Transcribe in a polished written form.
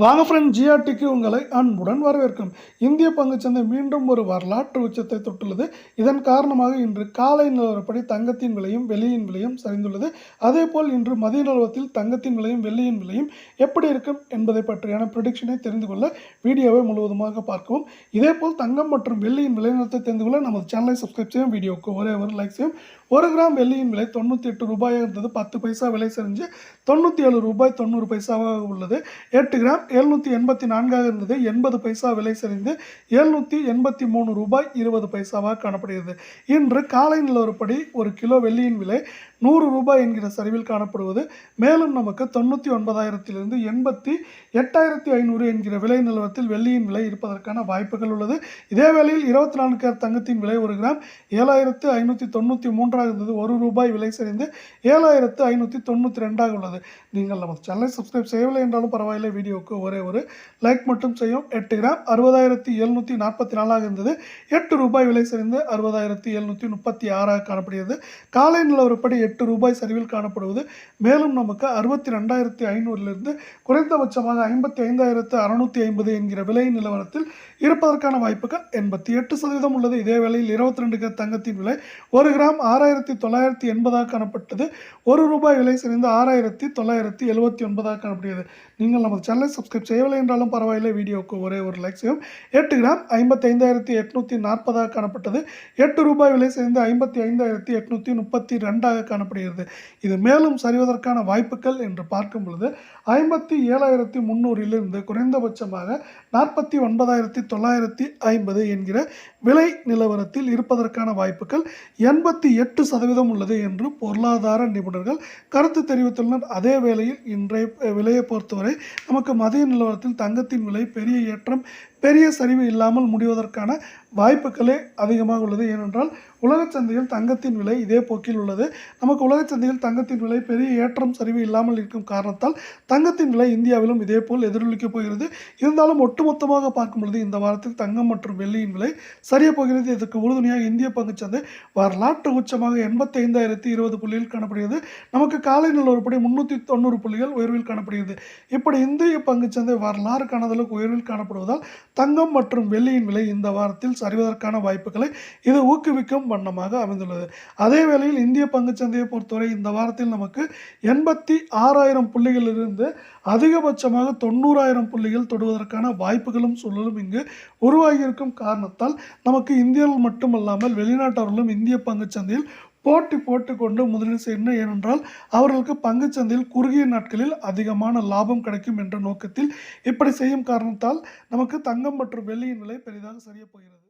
வாங்க ஃப்ரெண்ட், ஜிஆர்டிக்கு உங்களை அன்புடன் வரவேற்கும். இந்திய பங்குச்சந்தை மீண்டும் ஒரு வரலாற்று உச்சத்தை தொட்டுள்ளது. இதன் காரணமாக இன்று காலை நிலவரப்படி தங்கத்தின் விலையும் வெள்ளியின் விலையும் சரிந்துள்ளது. அதேபோல் இன்று மதிய நிலவரத்தில் தங்கத்தின் விலையும் வெள்ளியின் விலையும் எப்படி இருக்கும் என்பதை பற்றியான ப்ரெடிக்ஷனை தெரிந்து கொள்ள வீடியோவை முழுவதுமாக பார்க்கவும். இதேபோல் தங்கம் மற்றும் வெள்ளியின் விலைநிலத்தை தெரிந்து கொள்ள நமது சேனலை சப்ஸ்கிரைப் செய்யும், வீடியோவுக்கு ஒரே ஒரு லைக் செய்யும். 1 கிராம் வெள்ளியின் விலை 98 ரூபாயாக இருந்தது. 10 பைசா விலை சரிஞ்சு 97 ரூபாய் 90 பைசாவாக உள்ளது. 8 கிராம் 784 இருந்தது. 80 பைசா விலை சரிந்து 783 ரூபாய் 20 பைசாவாக காணப்படுகிறது. இன்று காலை நிலவரப்படி ஒரு கிலோ வெள்ளியின் விலை 100 ரூபாய் என்கிற சரிவில் காணப்படுவது. மேலும் நமக்கு 99,000 88,500 என்கிற விலை நிலவரத்தில் வெள்ளியின் விலை இருப்பதற்கான வாய்ப்புகள் உள்ளது. இதே வேளையில் 24 கேரட் தங்கத்தின் விலை 1 கிராம் 7,593 இருந்தது. 1 ரூபாய் விலை சரிந்து 7,592 உள்ளது. நீங்கள் நமது சேனலை சப்ஸ்கிரைப் செய்யவில்லை என்றாலும் பரவாயில்லை, வீடியோவுக்கு ஒரே ஒரு லைக் மட்டும் செய்யும். 8 கிராம் 60,744 இருந்தது. 8 ரூபாய் விலை சரிந்து 60,736 காணப்படுகிறது. காலை நிலவரப்படி 8 ரூபாய் சரிவில் காணப்படுவது. மேலும் நமக்கு 62,500 குறைந்தபட்சமாக 55,650 என்கிற விலை நிலவரத்தில் இருப்பதற்கான வாய்ப்புகள் 88% உள்ளது. இதே வேளையில் 22 கேரட் தங்கத்தின் விலை 1 கிராம் 6,980 காணப்பட்டது. 1 ரூபாய் விலை சரிந்து 6,979 காணப்படுகிறது. நீங்கள் நமது சேனலை சப்ஸ்கிரைப் செய்யவில்லை என்றாலும் பரவாயில்லை, வீடியோவுக்கு ஒரே ஒரு லைக் செய்யும். 8 கிராம் 55,840 காணப்பட்டது. 8 ரூபாய் விலை சேர்ந்து 55,832 காணப்படுகிறது. இது மேலும் சரிவதற்கான வாய்ப்புகள் என்று பார்க்கும் பொழுது 57,300 குறைந்தபட்சமாக 49,950 என்கிற விலை நிலவரத்தில் இருப்பதற்கான வாய்ப்புகள் 88% உள்ளது என்று பொருளாதார நிபுணர்கள் கருத்து தெரிவித்துள்ளனர். அதே வேளையில் இன்றைய விலையை பொறுத்தவரை நமக்கு மதிய நிலவரத்தில் தங்கத்தின் விலை பெரிய ஏற்றம் பெரிய சரிவு இல்லாமல் முடிவதற்கான வாய்ப்புகளே அதிகமாக உள்ளது. ஏனென்றால் உலகச் சந்தையில் தங்கத்தின் விலை இதே போக்கில் உள்ளது. நமக்கு உலகச் சந்தையில் தங்கத்தின் விலை பெரிய ஏற்றம் சரிவு இல்லாமல் இருக்கும் காரணத்தால் தங்கத்தின் விலை இந்தியாவிலும் இதே போல் எதிரொலிக்கப் போகிறது. இருந்தாலும் ஒட்டுமொத்தமாக பார்க்கும் பொழுது இந்த வாரத்தில் தங்கம் மற்றும் வெள்ளியின் விலை சரிய போகிறது. இதற்கு உறுதுணையாக இந்திய பங்குச்சந்தை வரலாற்று உச்சமாக 85,020 புள்ளியில் காணப்படுகிறது. நமக்கு காலை நிலவரப்படி 390 புள்ளிகள் உயர்வில் காணப்படுகிறது. இப்படி இந்திய பங்குச்சந்தை வரலாறு காணாதளவுக்கு உயர்வில் காணப்படுவதால் தங்கம் மற்றும் வெள்ளியின் விலை இந்த வாரத்தில் சரிவதற்கான வாய்ப்புகளை இது ஊக்குவிக்கும் வண்ணமாக அமைந்துள்ளது. அதே வேளையில் இந்திய பங்குச்சந்தையை பொறுத்தவரை இந்த வாரத்தில் நமக்கு 86,000 புள்ளிகளிலிருந்து அதிகபட்சமாக 90,000 புள்ளிகள் தொடுவதற்கான வாய்ப்புகளும் சூழலும் இங்கு உருவாகியிருக்கும் காரணத்தால் நமக்கு இந்தியாவில் மட்டுமல்லாமல் வெளிநாட்டவர்களும் இந்திய பங்குச்சந்தையில் போட்டி போட்டுக்கொண்டு முதலீடு செய்யணும். ஏனென்றால் அவர்களுக்கு பங்குச்சந்தையில் குறுகிய நாட்களில் அதிகமான லாபம் கிடைக்கும் என்ற நோக்கத்தில் இப்படி செய்யும் காரணத்தால் நமக்கு தங்கம் மற்றும் வெள்ளியின் விலை பெரிதாக சரிய போகிறது.